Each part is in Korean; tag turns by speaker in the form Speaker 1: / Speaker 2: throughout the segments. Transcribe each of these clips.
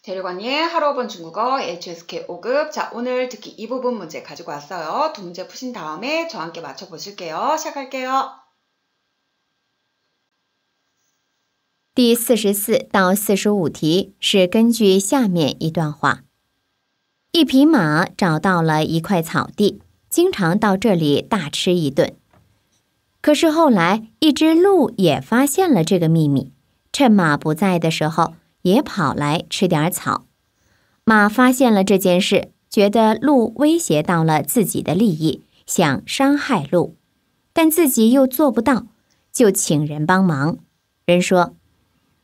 Speaker 1: 대륙언니의 하루 5분 중국어 HSK 5급. 자, 오늘 듣기 이 부분 문제 가지고 왔어요. 두 문제 푸신 다음에 저와 함께 맞춰보실게요. 시작할게요.
Speaker 2: 第44到45题是根据下面一段话。一匹马找到了一块草地，经常到这里大吃一顿。可是后来，一只鹿也发现了这个秘密，趁马不在的时候，也跑来吃点草。马发现了这件事，觉得鹿威胁到了自己的利益，想伤害鹿，但自己又做不到，就请人帮忙。人说：“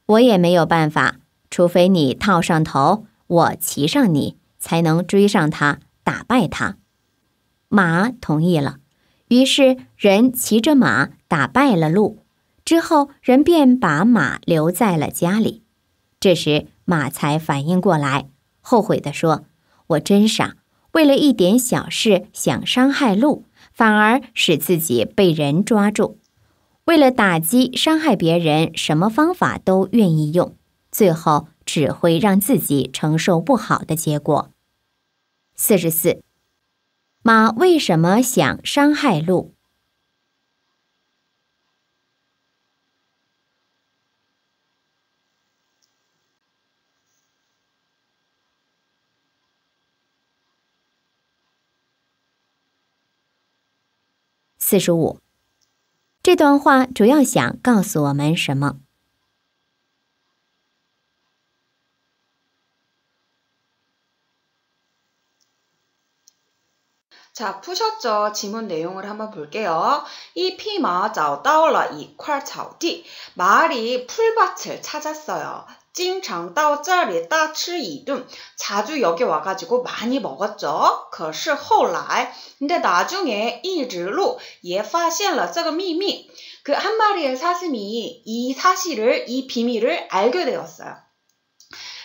Speaker 2: 我也没有办法，除非你套上头，我骑上你，才能追上他，打败他。”马同意了，于是人骑着马打败了鹿，之后人便把马留在了家里。这时马才反应过来，后悔地说：“我真傻，为了一点小事想伤害鹿，反而使自己被人抓住。为了打击伤害别人，什么方法都愿意用，最后只会让自己承受不好的结果。” 44. 马为什么想伤害鹿？45. 这段话主要想告诉我们什么？
Speaker 1: 자, 푸셨죠? 지문 내용을 한번 볼게요. 이 피마找到了一块草地. 말이 풀밭을 찾았어요. 经常到这里大吃一顿. 자주 여기 와가지고 많이 먹었죠. 可是后来, 근데 나중에 一只鹿也发现了这个秘密. 그 한 마리의 사슴이 이 사실을, 이 비밀을 알게 되었어요.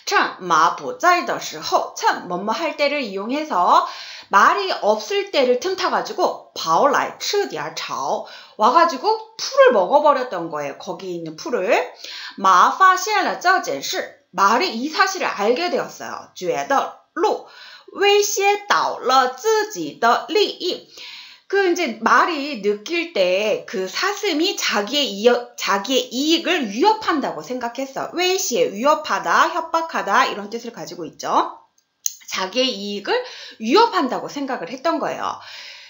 Speaker 1: 趁马不在的时候, 趁뭐뭐 할 때를 이용해서 말이 없을 때를 틈타가지고 跑来吃点草 와가지고 풀을 먹어버렸던 거예요. 거기 있는 풀을. 马发现了这件事, 말이 이 사실을 알게 되었어요. 觉得鹿威胁到了自己的利益. 그 이제 말이 느낄 때 그 사슴이 자기의 이익을 위협한다고 생각했어. 威胁, 위협하다, 협박하다 이런 뜻을 가지고 있죠. 자기의 이익을 위협한다고 생각을 했던 거예요.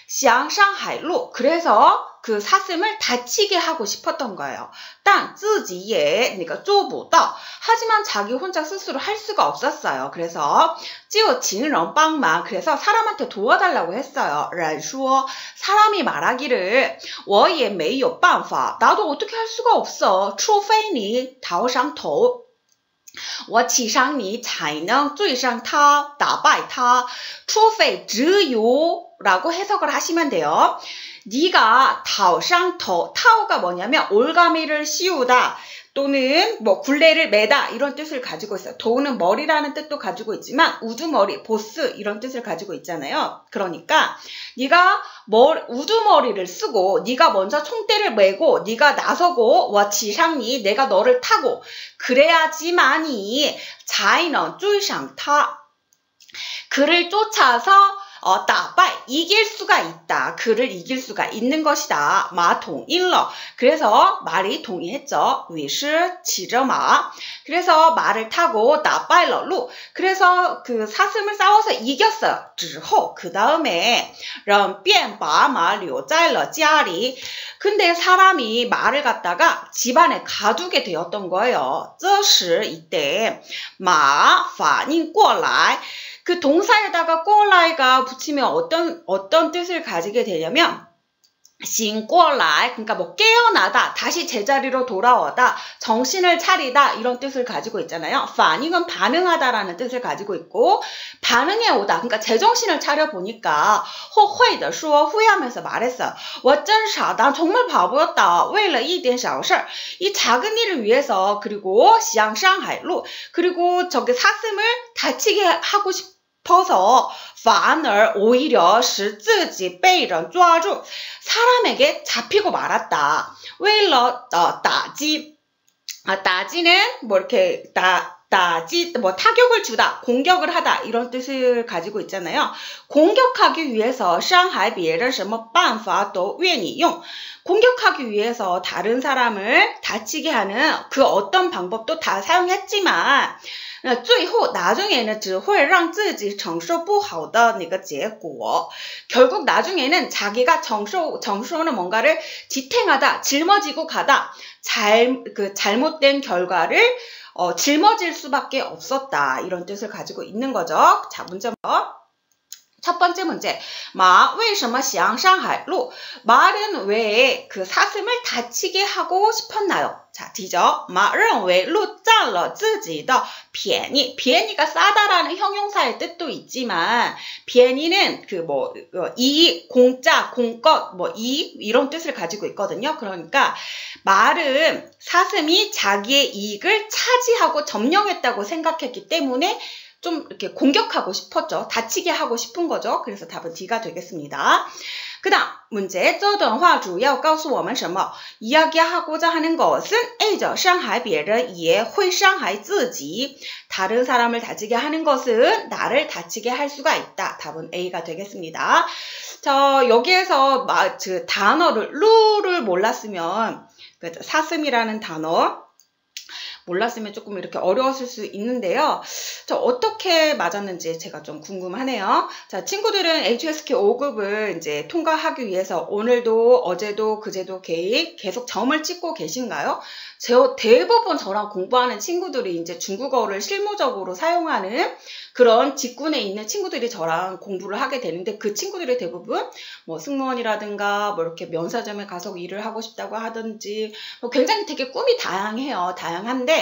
Speaker 1: 想伤害鹿, 그래서 그 사슴을 다치게 하고 싶었던 거예요. 但自己也那个做不到, 하지만 자기 혼자 스스로 할 수가 없었어요. 그래서 就请人帮忙, 그래서 사람한테 도와달라고 했어요. 人说, 사람이 말하기를 我也没有办法, 나도 어떻게 할 수가 없어. 除非你套上头, 我骑上你才能追上他, 打败他. 除非只有 라고 해석을 하시면 돼요. 네가套上头, 타오가 뭐냐면 올가미를 씌우다 또는 뭐 굴레를 매다 이런 뜻을 가지고 있어요. 도우는 머리라는 뜻도 가지고 있지만 우두머리, 보스 이런 뜻을 가지고 있잖아요. 그러니까 네가 우두머리를 쓰고 네가 먼저 총대를 메고 네가 나서고 我骑上你, 내가 너를 타고 그래야지만이 才能追上他, 그를 쫓아서 打败, 이길 수가 있다. 그를 이길 수가 있는 것이다. 马同意了. 그래서 말이 동의했죠. 于是骑着马. 그래서 말을 타고 打败了鹿. 그래서 그 사슴을 싸워서 이겼어요. 之后, 그 다음에 人便把马留在了家里. 근데 사람이 말을 갖다가 집안에 가두게 되었던 거예요. 这时, 이때 马反应过来. 그 동사에다가 过来가 붙이면 어떤 뜻을 가지게 되냐면 醒过来, 그러니까 뭐 깨어나다, 다시 제자리로 돌아오다, 정신을 차리다 이런 뜻을 가지고 있잖아요. 反应은 반응하다라는 뜻을 가지고 있고 반응해 오다, 그러니까 제정신을 차려 보니까 后悔地说, 후회하면서 말했어요. 我真傻, 난 정말 바보였다. 为了一点小事, 이 작은 일을 위해서. 그리고 想伤害鹿, 그리고 저기 사슴을 다치게 하고 싶어서 反而 오히려 使自己被人抓住, 사람에게 잡히고 말았다. 为了打击, 打击는 뭐 이렇게 따지 뭐 타격을 주다, 공격을 하다 이런 뜻을 가지고 있잖아요. 공격하기 위해서 伤害别人什么办法都愿意用. 공격하기 위해서 다른 사람을 다치게 하는 그 어떤 방법도 다 사용했지만 最后 나중에는 只会让自己承受不好的那个结果. 결국 나중에는 자기가 정서는 뭔가를 지탱하다, 짊어지고 가다, 잘못된 결과를 짊어질 수밖에 없었다. 이런 뜻을 가지고 있는 거죠. 자, 문제 첫 번째 문제. 마, 为什么想伤害鹿? 말은 왜 그 사슴을 다치게 하고 싶었나요? 자, 뒤죠. 마, 认为鹿占了自己的便宜. 便宜가 싸다라는 형용사의 뜻도 있지만, 便宜는 이익, 공짜, 공것, 이익, 이런 뜻을 가지고 있거든요. 그러니까, 말은 사슴이 자기의 이익을 차지하고 점령했다고 생각했기 때문에 좀 이렇게 공격하고 싶었죠. 다치게 하고 싶은 거죠. 그래서 답은 D가 되겠습니다. 그 다음 문제. 这段话主要告诉我们什么? 이야기하고자 하는 것은 A죠. 伤害别人也会伤害自己. 다른 사람을 다치게 하는 것은 나를 다치게 할 수가 있다. 답은 A가 되겠습니다. 여기에서 그 단어를 루를 몰랐으면 사슴이라는 단어 몰랐으면 조금 이렇게 어려웠을 수 있는데요. 어떻게 맞았는지 제가 좀 궁금하네요. 자, 친구들은 HSK 5급을 이제 통과하기 위해서 오늘도 어제도 그제도 계속 점을 찍고 계신가요? 대부분 저랑 공부하는 친구들이 이제 중국어를 실무적으로 사용하는 그런 직군에 있는 친구들이 저랑 공부를 하게 되는데 그 친구들이 대부분 승무원이라든가 이렇게 면사점에 가서 일을 하고 싶다고 하든지 굉장히 되게 꿈이 다양해요. 다양한데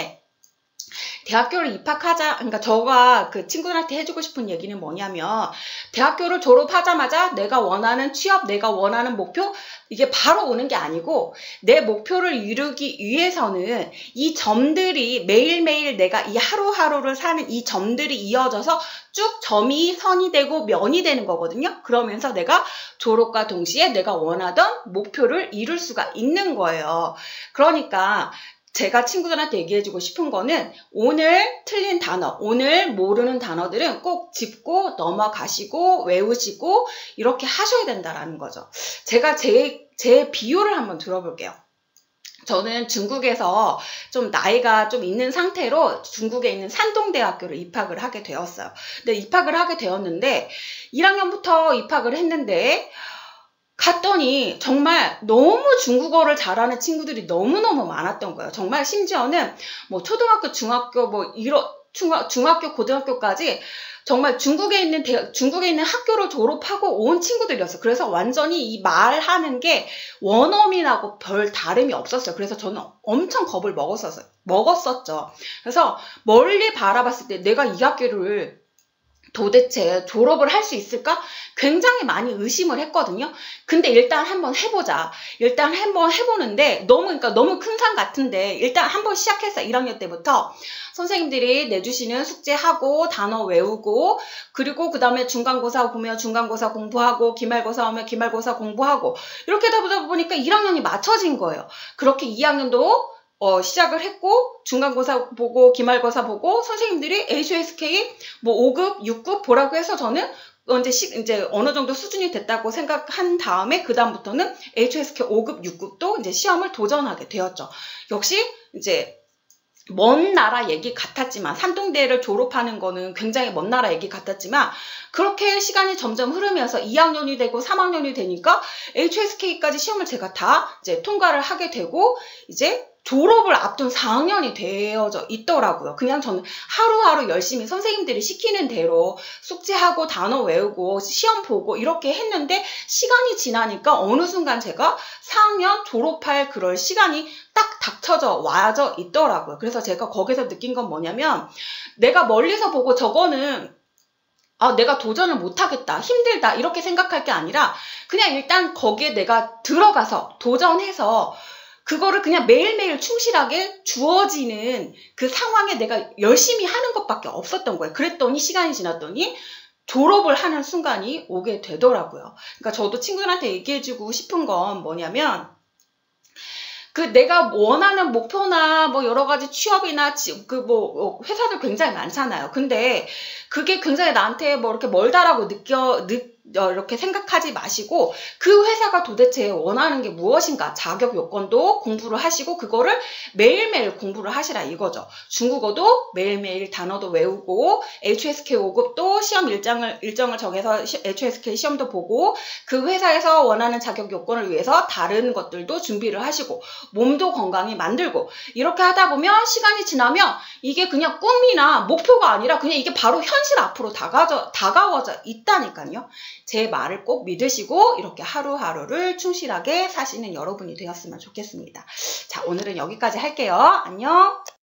Speaker 1: 대학교를 입학하자, 그러니까 저가 그 친구들한테 해주고 싶은 얘기는 뭐냐면 대학교를 졸업하자마자 내가 원하는 취업, 내가 원하는 목표 이게 바로 오는 게 아니고 내 목표를 이루기 위해서는 이 점들이 매일매일 내가 이 하루하루를 사는 이 점들이 이어져서 쭉 점이 선이 되고 면이 되는 거거든요. 그러면서 내가 졸업과 동시에 내가 원하던 목표를 이룰 수가 있는 거예요. 그러니까 제가 친구들한테 얘기해주고 싶은 거는 오늘 틀린 단어, 오늘 모르는 단어들은 꼭 짚고 넘어가시고 외우시고 이렇게 하셔야 된다라는 거죠. 제가 제 비유를 한번 들어볼게요. 저는 중국에서 좀 나이가 좀 있는 상태로 중국에 있는 산동대학교를 입학을 하게 되었어요. 근데 입학을 하게 되었는데 1학년부터 입학을 했는데 갔더니 정말 너무 중국어를 잘하는 친구들이 너무너무 많았던 거예요. 정말 심지어는 초등학교, 중학교, 중학교, 고등학교까지 정말 중국에 있는 학교를 졸업하고 온 친구들이었어요. 그래서 완전히 이 말하는 게 원어민하고 별 다름이 없었어요. 그래서 저는 엄청 겁을 먹었었죠. 그래서 멀리 바라봤을 때 내가 이 학교를 도대체 졸업을 할 수 있을까? 굉장히 많이 의심을 했거든요. 근데 일단 한번 해보자. 일단 한번 해보는데 너무 큰 산 같은데 일단 한번 시작했어. 1학년 때부터 선생님들이 내주시는 숙제하고 단어 외우고 그리고 그 다음에 중간고사 보면 중간고사 공부하고 기말고사 오면 기말고사 공부하고 이렇게 하다 보니까 1학년이 맞춰진 거예요. 그렇게 2학년도 시작을 했고 중간고사 보고 기말고사 보고 선생님들이 HSK 5급, 6급 보라고 해서 저는 이제 어느 정도 수준이 됐다고 생각한 다음에 그 다음부터는 HSK 5급, 6급도 이제 시험을 도전하게 되었죠. 역시 이제 먼 나라 얘기 같았지만 산동대를 졸업하는 거는 굉장히 먼 나라 얘기 같았지만 그렇게 시간이 점점 흐르면서 2학년이 되고 3학년이 되니까 HSK까지 시험을 제가 다 이제 통과를 하게 되고 이제 졸업을 앞둔 4학년이 되어져 있더라고요. 그냥 저는 하루하루 열심히 선생님들이 시키는 대로 숙제하고 단어 외우고 시험 보고 이렇게 했는데 시간이 지나니까 어느 순간 제가 4학년 졸업할 그럴 시간이 딱 닥쳐져 와져 있더라고요. 그래서 제가 거기서 느낀 건 뭐냐면 내가 멀리서 보고 저거는 내가 도전을 못하겠다, 힘들다 이렇게 생각할 게 아니라 그냥 일단 거기에 내가 들어가서 도전해서 그거를 그냥 매일매일 충실하게 주어지는 그 상황에 내가 열심히 하는 것밖에 없었던 거예요. 그랬더니 시간이 지났더니 졸업을 하는 순간이 오게 되더라고요. 그러니까 저도 친구들한테 얘기해주고 싶은 건 뭐냐면 내가 원하는 목표나 뭐 여러 가지 취업이나 회사들 굉장히 많잖아요. 근데 그게 굉장히 나한테 뭐 이렇게 멀다라고 이렇게 생각하지 마시고 그 회사가 도대체 원하는 게 무엇인가 자격 요건도 공부를 하시고 그거를 매일매일 공부를 하시라 이거죠. 중국어도 매일매일 단어도 외우고 HSK 5급도 시험 일정을 정해서 HSK 시험도 보고 그 회사에서 원하는 자격 요건을 위해서 다른 것들도 준비를 하시고 몸도 건강히 만들고 이렇게 하다 보면 시간이 지나면 이게 그냥 꿈이나 목표가 아니라 그냥 이게 바로 현실 앞으로 다가워져 있다니까요. 제 말을 꼭 믿으시고 이렇게 하루하루를 충실하게 사시는 여러분이 되었으면 좋겠습니다. 자, 오늘은 여기까지 할게요. 안녕.